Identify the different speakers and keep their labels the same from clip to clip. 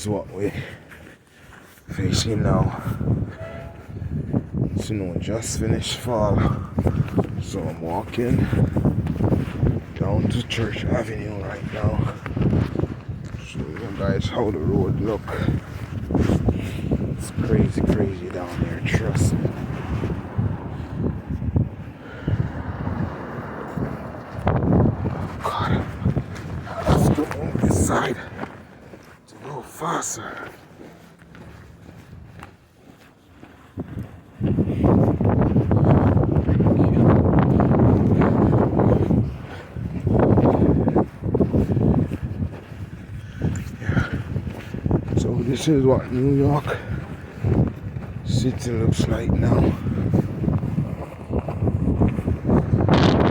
Speaker 1: is what we're facing now. Just finished fall, so I'm walking down to Church Avenue right now. Show you guys how the road look. It's crazy down there, trust me. Oh God, I have to move this side to go faster. This is what New York City looks like now.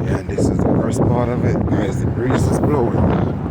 Speaker 1: Yeah, and this is the worst part of it, guys. The breeze is blowing.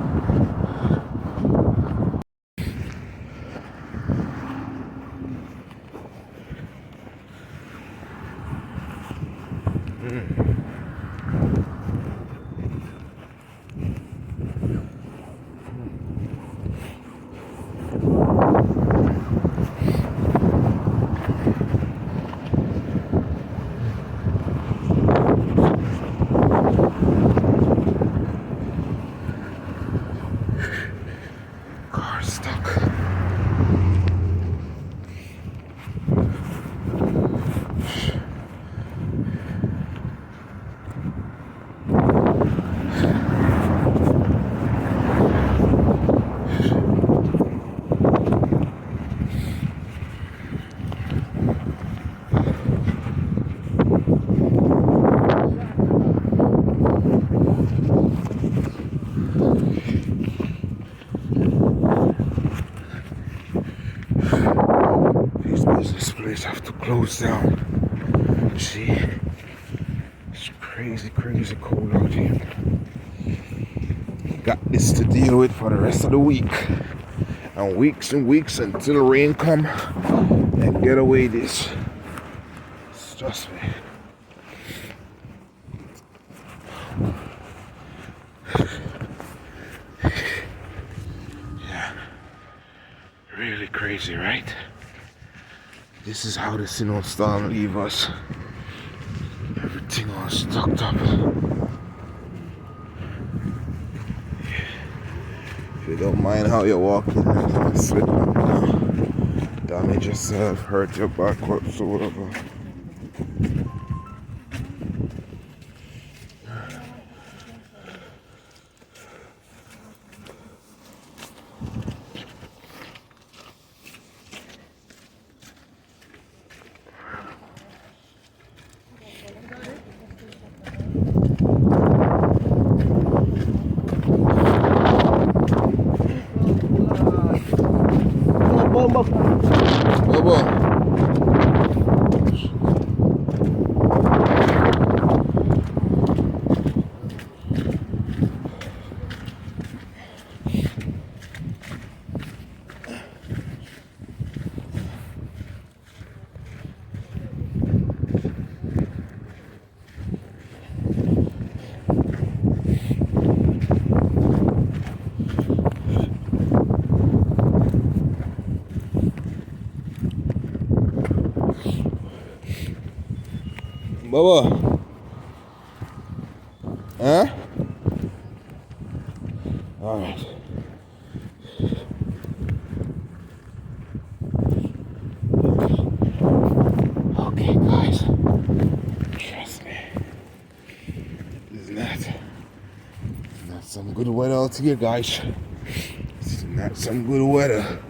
Speaker 1: This place have to close down. See, it's crazy cold out here. Got this to deal with for the rest of the week, and weeks until rain come and get away this. Trust me. Yeah, really crazy, right? This is how the snowstorm leave us. Everything all stocked up. If you don't mind how you're walking, don't slip up now. Damage yourself, hurt your back, whatsoever. Baba. Huh? All right. Okay, guys. Trust me. It's not some good weather out here, guys. It's not some good weather.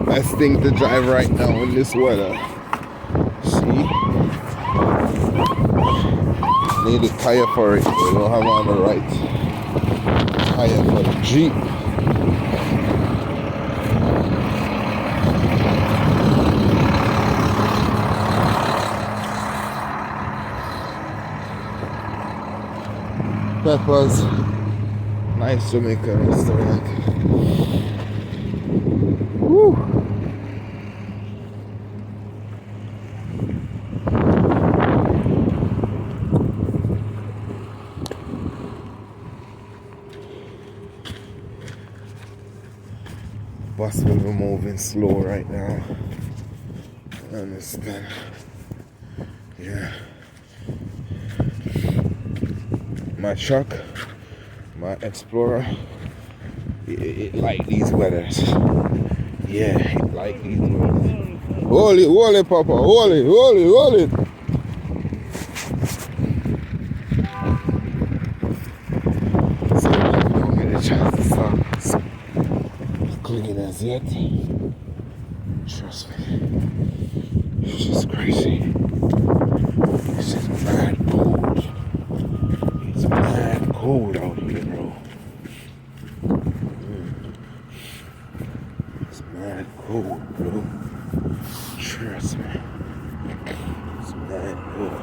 Speaker 1: Best thing to drive right now in this weather. See, Need a tire for it. We don't have on the right tire for the Jeep. Peppers, nice Jamaican restaurant. Woo! Bus will be moving slow right now. I understand. Yeah. My truck, my Explorer, it like these weathers. Yeah, it like these weathers. Hold it, Papa, hold it. So I don't get a chance to stop clean as yet. Trust me, it's just crazy. It's just mad cold. It's mad cold out here, bro. It's mad cold, bro. Trust me. It's mad cold.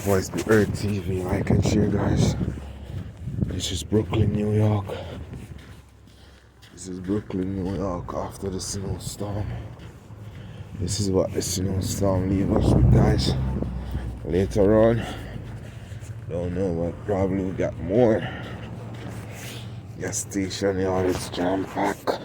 Speaker 1: Voice the Earth TV, like and share, guys. This is Brooklyn, New York. This is Brooklyn, New York after the snowstorm. This is what the snowstorm leaves us with, guys. Later on, don't know, but probably we got more. Gas station yard is jam packed.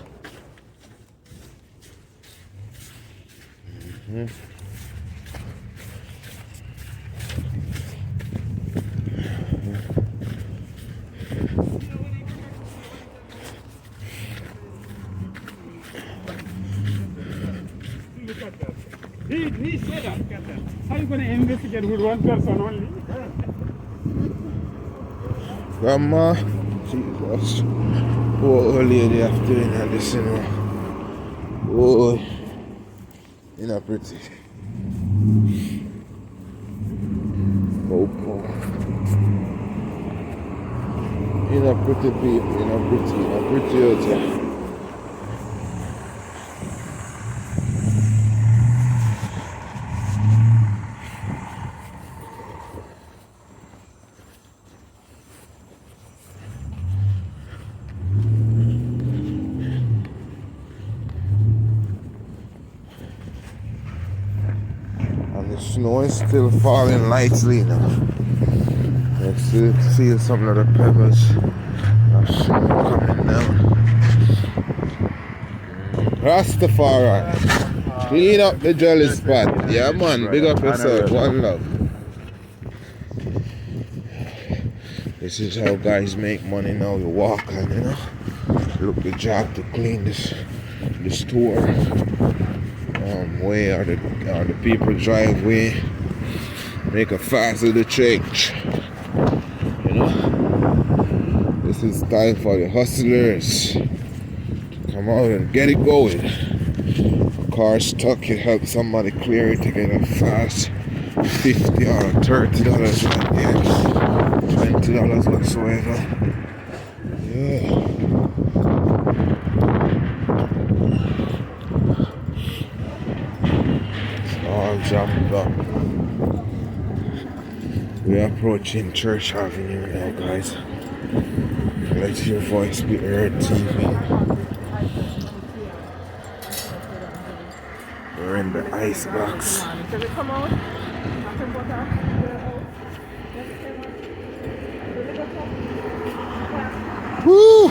Speaker 2: He said that. How are you going to investigate with one person only?
Speaker 1: Grandma, Jesus. Oh, lady after doing that, this, you know. Oh, you're not pretty. Oh. You're not pretty people, you're not pretty out here. The snow is still falling lightly now. I still feel some of the pebbles of snow coming down. Rastafari, clean up the jolly spot. Yeah, man, big up yourself. One love. This is how guys make money now. You walk and, you know, look the job to clean the store. Way or the people driveway, make a fast of the church. You know, this is time for the hustlers to come out and get it going. A car stuck, you help somebody clear it to get a fast $50 or $30 right there, $20 whatsoever. Yeah. All jumped up. We're approaching Church Avenue now, guys. Let your voice be heard, TV. We're in the ice box. Woo!